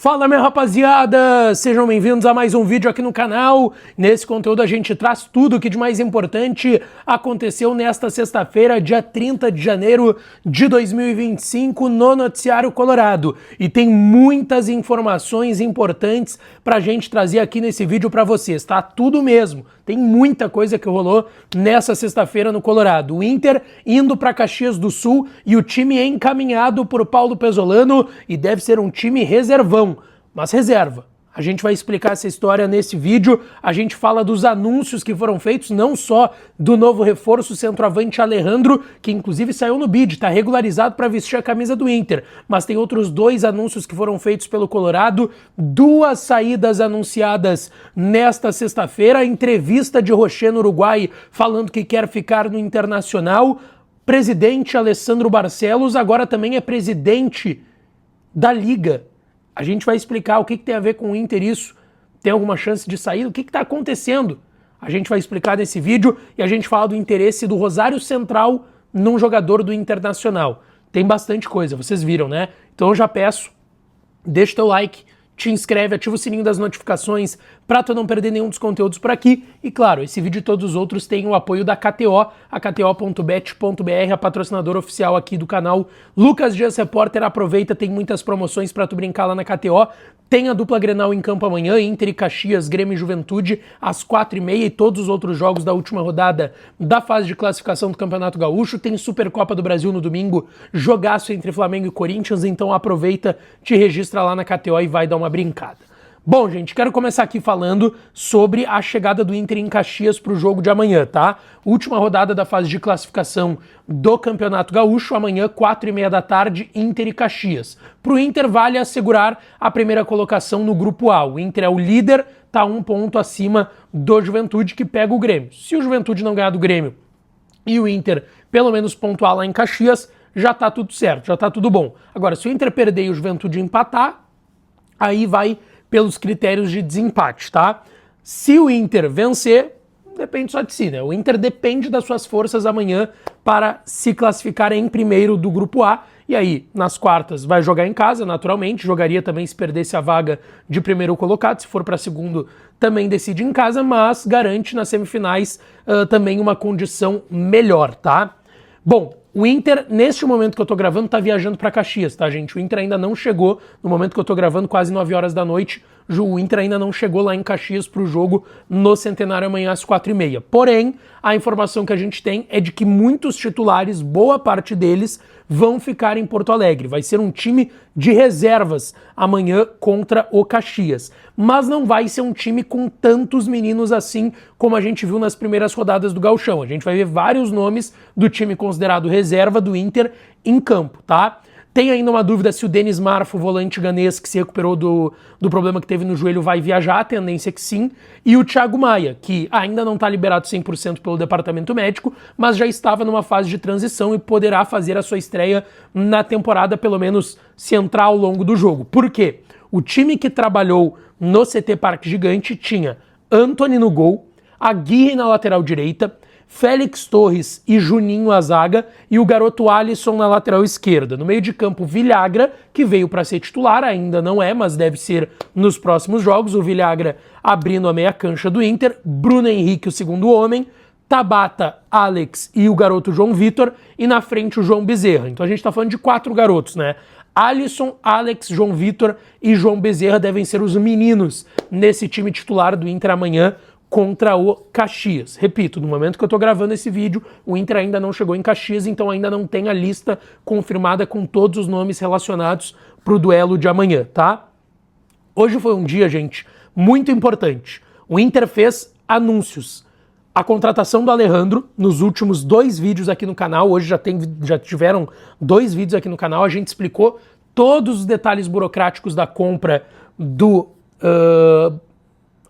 Fala, minha rapaziada! Sejam bem-vindos a mais um vídeo aqui no canal. Nesse conteúdo a gente traz tudo o que de mais importante aconteceu nesta sexta-feira, dia 30 de janeiro de 2025, no Noticiário Colorado. E tem muitas informações importantes pra gente trazer aqui nesse vídeo pra vocês, tá? Tudo mesmo. Tem muita coisa que rolou nessa sexta-feira no Colorado. O Inter indo para Caxias do Sul e o time encaminhado por Paulo Pezzolano e deve ser um time reservão, mas reserva. A gente vai explicar essa história nesse vídeo, a gente fala dos anúncios que foram feitos, não só do novo reforço centroavante Alejandro, que inclusive saiu no bid, está regularizado para vestir a camisa do Inter, mas tem outros dois anúncios que foram feitos pelo Colorado, duas saídas anunciadas nesta sexta-feira, entrevista de Rocher no Uruguai falando que quer ficar no Internacional, presidente Alessandro Barcelos agora também é presidente da Liga. A gente vai explicar o que tem a ver com o Inter isso, tem alguma chance de sair, o que está acontecendo. A gente vai explicar nesse vídeo e a gente fala do interesse do Rosário Central num jogador do Internacional. Tem bastante coisa, vocês viram, né? Então eu já peço, deixa o teu like, te inscreve, ativa o sininho das notificações para tu não perder nenhum dos conteúdos por aqui. E claro, esse vídeo e todos os outros têm o apoio da KTO, a KTO.bet.br, a patrocinadora oficial aqui do canal. Lucas Dias Repórter, aproveita, tem muitas promoções para tu brincar lá na KTO. Tem a dupla Grenal em campo amanhã, Inter e Caxias, Grêmio e Juventude, às 4h30 e todos os outros jogos da última rodada da fase de classificação do Campeonato Gaúcho. Tem Supercopa do Brasil no domingo, jogaço entre Flamengo e Corinthians, então aproveita, te registra lá na KTO e vai dar uma brincada. Bom, gente, quero começar aqui falando sobre a chegada do Inter em Caxias para o jogo de amanhã, tá? Última rodada da fase de classificação do Campeonato Gaúcho, amanhã, 4h30 da tarde, Inter e Caxias. Para o Inter, vale assegurar a primeira colocação no Grupo A. O Inter é o líder, tá um ponto acima do Juventude, que pega o Grêmio. Se o Juventude não ganhar do Grêmio e o Inter pelo menos pontuar lá em Caxias, já tá tudo certo, já tá tudo bom. Agora, se o Inter perder e o Juventude empatar, aí vai pelos critérios de desempate, tá? Se o Inter vencer, depende só de si, né? O Inter depende das suas forças amanhã para se classificar em primeiro do Grupo A. E aí, nas quartas, vai jogar em casa, naturalmente. Jogaria também se perdesse a vaga de primeiro colocado. Se for para segundo, também decide em casa, mas garante nas semifinais também uma condição melhor, tá? Bom, o Inter, neste momento que eu tô gravando, tá viajando para Caxias, tá, gente? O Inter ainda não chegou, no momento que eu tô gravando, quase 9 horas da noite, o Inter ainda não chegou lá em Caxias pro jogo no Centenário amanhã às 4h30. Porém, a informação que a gente tem é de que muitos titulares, boa parte deles, vão ficar em Porto Alegre. Vai ser um time de reservas amanhã contra o Caxias. Mas não vai ser um time com tantos meninos assim como a gente viu nas primeiras rodadas do Gauchão. A gente vai ver vários nomes do time considerado reserva do Inter em campo, tá? Tem ainda uma dúvida se o Denis Marfo, volante ganês que se recuperou do problema que teve no joelho, vai viajar, a tendência é que sim. E o Thiago Maia, que ainda não está liberado 100% pelo departamento médico, mas já estava numa fase de transição e poderá fazer a sua estreia na temporada, pelo menos se entrar ao longo do jogo. Por quê? O time que trabalhou no CT Parque Gigante tinha Antony no gol, Aguirre na lateral direita, Félix Torres e Juninho à zaga e o garoto Alisson na lateral esquerda. No meio de campo, Villagra, que veio para ser titular, ainda não é, mas deve ser nos próximos jogos. O Villagra abrindo a meia cancha do Inter, Bruno Henrique, o segundo homem, Tabata, Alex e o garoto João Vitor, e na frente o João Bezerra. Então a gente tá falando de 4 garotos, né? Alisson, Alex, João Vitor e João Bezerra devem ser os meninos nesse time titular do Inter amanhã contra o Caxias. Repito, no momento que eu estou gravando esse vídeo, o Inter ainda não chegou em Caxias, então ainda não tem a lista confirmada com todos os nomes relacionados para o duelo de amanhã, tá? Hoje foi um dia, gente, muito importante. O Inter fez anúncios. A contratação do Alejandro, nos últimos 2 vídeos aqui no canal, hoje já tiveram 2 vídeos aqui no canal, a gente explicou todos os detalhes burocráticos da compra do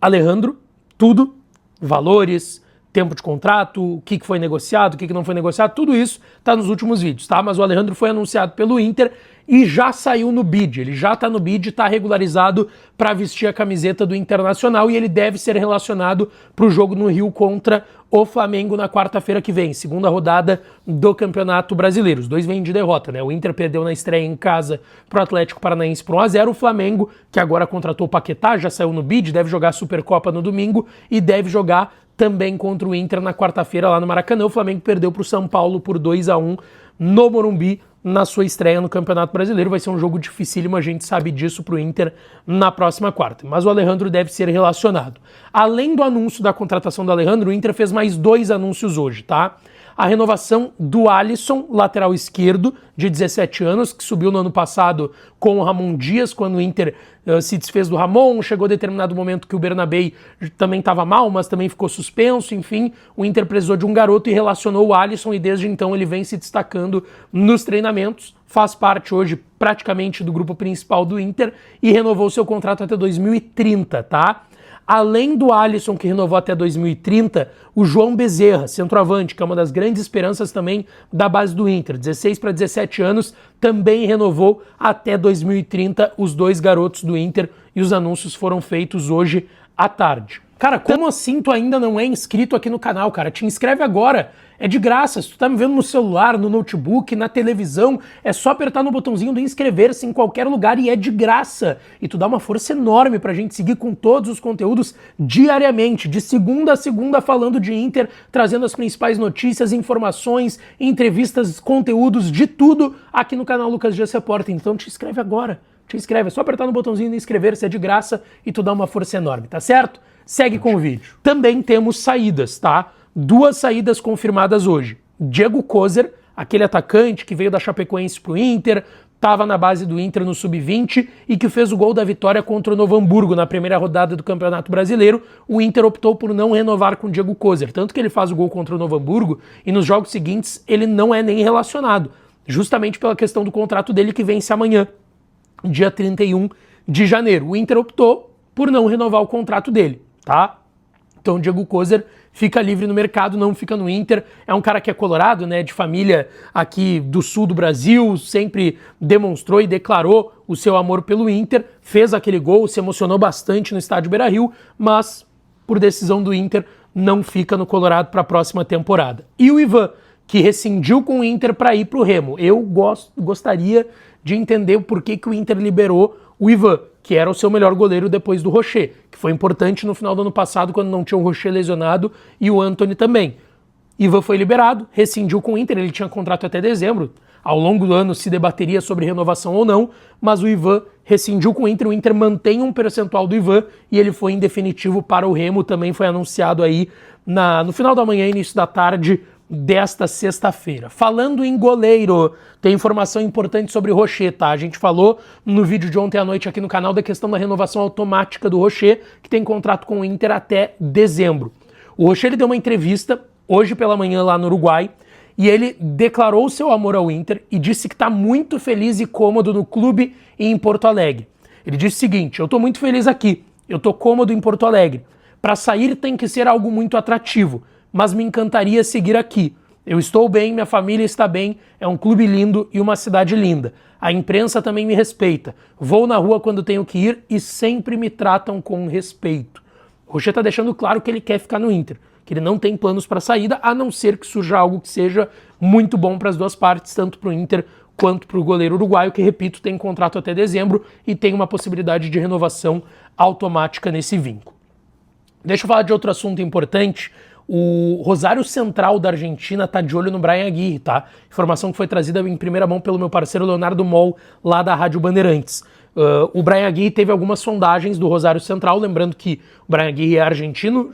Alejandro, tudo, valores, tempo de contrato, o que foi negociado, o que não foi negociado, tudo isso tá nos últimos vídeos, tá? Mas o Alejandro foi anunciado pelo Inter e já saiu no bid, ele já tá no bid, tá regularizado para vestir a camiseta do Internacional e ele deve ser relacionado para o jogo no Rio contra o Flamengo na quarta-feira que vem, segunda rodada do Campeonato Brasileiro. Os dois vêm de derrota, né? O Inter perdeu na estreia em casa pro Atlético Paranaense por 1-0, o Flamengo, que agora contratou o Paquetá, já saiu no bid, deve jogar a Supercopa no domingo e deve jogar também contra o Inter na quarta-feira lá no Maracanã. O Flamengo perdeu para o São Paulo por 2-1 no Morumbi na sua estreia no Campeonato Brasileiro. Vai ser um jogo dificílimo, a gente sabe disso, para o Inter na próxima quarta. Mas o Alejandro deve ser relacionado. Além do anúncio da contratação do Alejandro, o Inter fez mais 2 anúncios hoje, tá? A renovação do Alisson, lateral esquerdo, de 17 anos, que subiu no ano passado com o Ramon Dias, quando o Inter se desfez do Ramon, chegou a determinado momento que o Bernabei também estava mal, mas também ficou suspenso, enfim, o Inter precisou de um garoto e relacionou o Alisson, e desde então ele vem se destacando nos treinamentos, faz parte hoje praticamente do grupo principal do Inter e renovou seu contrato até 2030, tá? Além do Alisson, que renovou até 2030, o João Bezerra, centroavante, que é uma das grandes esperanças também da base do Inter, 16 para 17 anos, também renovou até 2030 os 2 garotos do Inter e os anúncios foram feitos hoje à tarde. Cara, como assim tu ainda não é inscrito aqui no canal, cara? Te inscreve agora, é de graça. Se tu tá me vendo no celular, no notebook, na televisão, é só apertar no botãozinho do inscrever-se em qualquer lugar e é de graça. E tu dá uma força enorme pra gente seguir com todos os conteúdos diariamente, de segunda a segunda falando de Inter, trazendo as principais notícias, informações, entrevistas, conteúdos, de tudo aqui no canal Lucas Dias Repórter. Então te inscreve agora, te inscreve, é só apertar no botãozinho de inscrever-se, é de graça e tu dá uma força enorme, tá certo? Segue com o vídeo. Também temos saídas, tá? 2 saídas confirmadas hoje. Diego Kozer, aquele atacante que veio da Chapecoense pro Inter, estava na base do Inter no Sub-20 e que fez o gol da vitória contra o Novo Hamburgo na primeira rodada do Campeonato Brasileiro. O Inter optou por não renovar com o Diego Kozer, tanto que ele faz o gol contra o Novo Hamburgo e nos jogos seguintes ele não é nem relacionado, justamente pela questão do contrato dele que vence amanhã, dia 31 de janeiro. O Inter optou por não renovar o contrato dele, tá? Então o Diego Kozer fica livre no mercado, não fica no Inter. É um cara que é colorado, né, de família aqui do sul do Brasil, sempre demonstrou e declarou o seu amor pelo Inter, fez aquele gol, se emocionou bastante no estádio Beira-Rio, mas por decisão do Inter não fica no Colorado para a próxima temporada. E o Ivan, que rescindiu com o Inter para ir para o Remo. Eu gostaria de entender o porquê que o Inter liberou o Ivan, que era o seu melhor goleiro depois do Rocher, que foi importante no final do ano passado quando não tinha o Rocher lesionado e o Antony também. Ivan foi liberado, rescindiu com o Inter, ele tinha contrato até dezembro. Ao longo do ano se debateria sobre renovação ou não, mas o Ivan rescindiu com o Inter mantém um percentual do Ivan e ele foi em definitivo para o Remo, também foi anunciado aí no final da manhã, início da tarde desta sexta-feira. Falando em goleiro, tem informação importante sobre o Rocher, tá? A gente falou no vídeo de ontem à noite aqui no canal da questão da renovação automática do Rocher, que tem contrato com o Inter até dezembro. O Rocher ele deu uma entrevista hoje pela manhã lá no Uruguai e ele declarou seu amor ao Inter e disse que está muito feliz e cômodo no clube e em Porto Alegre. Ele disse o seguinte: eu estou muito feliz aqui, eu estou cômodo em Porto Alegre. Para sair tem que ser algo muito atrativo, mas me encantaria seguir aqui. Eu estou bem, minha família está bem, é um clube lindo e uma cidade linda. A imprensa também me respeita. Vou na rua quando tenho que ir e sempre me tratam com respeito. O Rocher está deixando claro que ele quer ficar no Inter, que ele não tem planos para saída, a não ser que surja algo que seja muito bom para as duas partes, tanto para o Inter quanto para o goleiro uruguaio, que, repito, tem contrato até dezembro e tem uma possibilidade de renovação automática nesse vínculo. Deixa eu falar de outro assunto importante. O Rosário Central da Argentina tá de olho no Bryan Aguirre, tá? Informação que foi trazida em primeira mão pelo meu parceiro Leonardo Moll, lá da Rádio Bandeirantes. O Bryan Aguirre teve algumas sondagens do Rosário Central, lembrando que o Bryan Aguirre é argentino,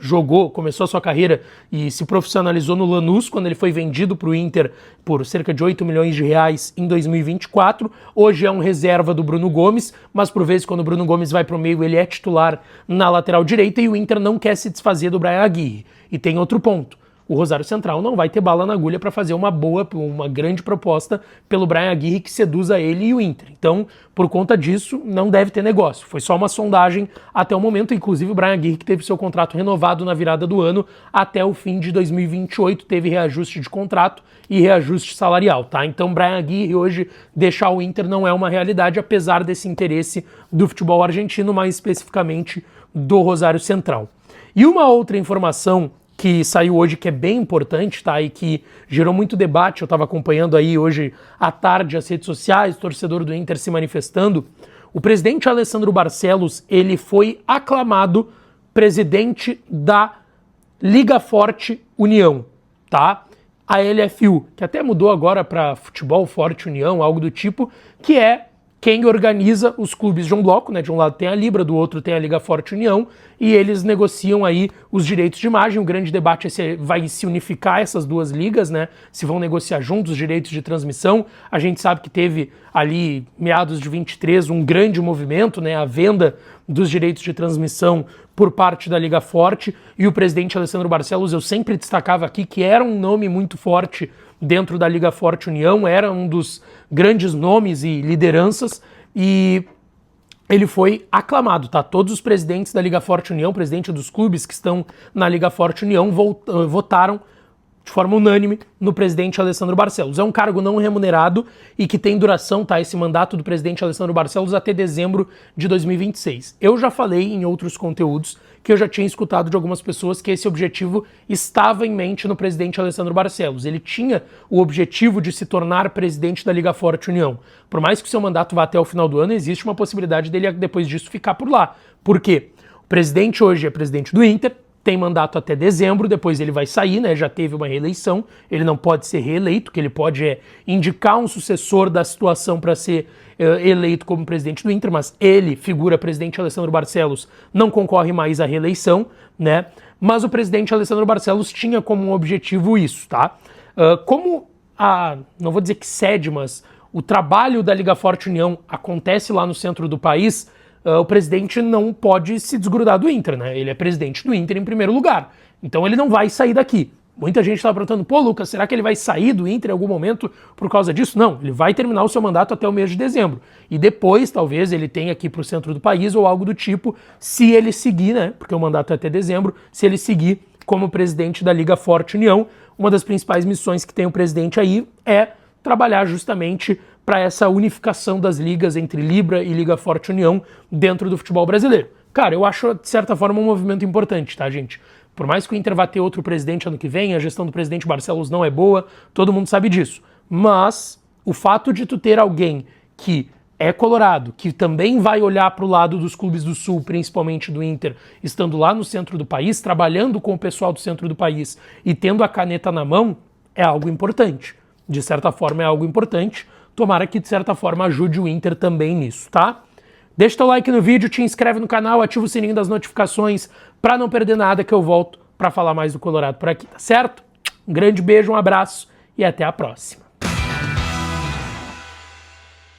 começou a sua carreira e se profissionalizou no Lanús, quando ele foi vendido para o Inter por cerca de 8 milhões de reais em 2024. Hoje é um reserva do Bruno Gomes, mas por vezes quando o Bruno Gomes vai para o meio ele é titular na lateral direita e o Inter não quer se desfazer do Bryan Aguirre. E tem outro ponto. o Rosário Central não vai ter bala na agulha para fazer uma grande proposta pelo Bryan Aguirre que seduza ele e o Inter. Então, por conta disso, não deve ter negócio. Foi só uma sondagem até o momento, inclusive o Bryan Aguirre que teve seu contrato renovado na virada do ano até o fim de 2028, teve reajuste de contrato e reajuste salarial, tá? Então, Bryan Aguirre hoje deixar o Inter não é uma realidade, apesar desse interesse do futebol argentino, mais especificamente do Rosário Central. E uma outra informação que saiu hoje que é bem importante, tá? E que gerou muito debate, eu estava acompanhando aí hoje à tarde as redes sociais, torcedor do Inter se manifestando. O presidente Alessandro Barcelos, ele foi aclamado presidente da Liga Forte União, tá? A LFU, que até mudou agora para Futebol Forte União, algo do tipo, que é quem organiza os clubes de um bloco, né? De um lado tem a Libra, do outro tem a Liga Forte União, e eles negociam aí os direitos de imagem. O grande debate é se vai se unificar essas duas ligas, né? Se vão negociar juntos os direitos de transmissão. A gente sabe que teve ali, meados de 23, um grande movimento, né? A venda dos direitos de transmissão por parte da Liga Forte, e o presidente Alessandro Barcelos, eu sempre destacava aqui que era um nome muito forte dentro da Liga Forte União, era um dos grandes nomes e lideranças, e ele foi aclamado, tá? Todos os presidentes da Liga Forte União, presidente dos clubes que estão na Liga Forte União, votaram de forma unânime no presidente Alessandro Barcelos. É um cargo não remunerado e que tem duração, tá? Esse mandato do presidente Alessandro Barcelos até dezembro de 2026. Eu já falei em outros conteúdos que eu já tinha escutado de algumas pessoas que esse objetivo estava em mente no presidente Alessandro Barcelos. Ele tinha o objetivo de se tornar presidente da Liga Forte União. Por mais que o seu mandato vá até o final do ano, existe uma possibilidade dele, depois disso, ficar por lá. Por quê? O presidente hoje é presidente do Inter, tem mandato até dezembro, depois ele vai sair, né? Já teve uma reeleição, ele não pode ser reeleito, o que ele pode é indicar um sucessor da situação para ser eleito como presidente do Inter, mas ele, figura presidente Alessandro Barcelos, não concorre mais à reeleição, né? Mas o presidente Alessandro Barcelos tinha como um objetivo isso, tá? Não vou dizer que cede, mas o trabalho da Liga Forte União acontece lá no centro do país, o presidente não pode se desgrudar do Inter, né? Ele é presidente do Inter em primeiro lugar, então ele não vai sair daqui. Muita gente estava perguntando, pô, Lucas, será que ele vai sair do Inter em algum momento por causa disso? Não, ele vai terminar o seu mandato até o mês de dezembro. E depois, talvez, ele tenha aqui para o centro do país ou algo do tipo, se ele seguir, né? Porque o mandato é até dezembro, se ele seguir como presidente da Liga Forte União. Uma das principais missões que tem o presidente aí é trabalhar justamente para essa unificação das ligas entre Libra e Liga Forte União dentro do futebol brasileiro. Cara, eu acho, de certa forma, um movimento importante, tá, gente? Por mais que o Inter vá ter outro presidente ano que vem, a gestão do presidente Barcelos não é boa, todo mundo sabe disso. Mas o fato de tu ter alguém que é colorado, que também vai olhar para o lado dos clubes do Sul, principalmente do Inter, estando lá no centro do país, trabalhando com o pessoal do centro do país e tendo a caneta na mão, é algo importante. De certa forma é algo importante. Tomara que, de certa forma, ajude o Inter também nisso, tá? Deixa teu like no vídeo, te inscreve no canal, ativa o sininho das notificações para não perder nada, que eu volto para falar mais do Colorado por aqui, tá certo? Um grande beijo, um abraço e até a próxima.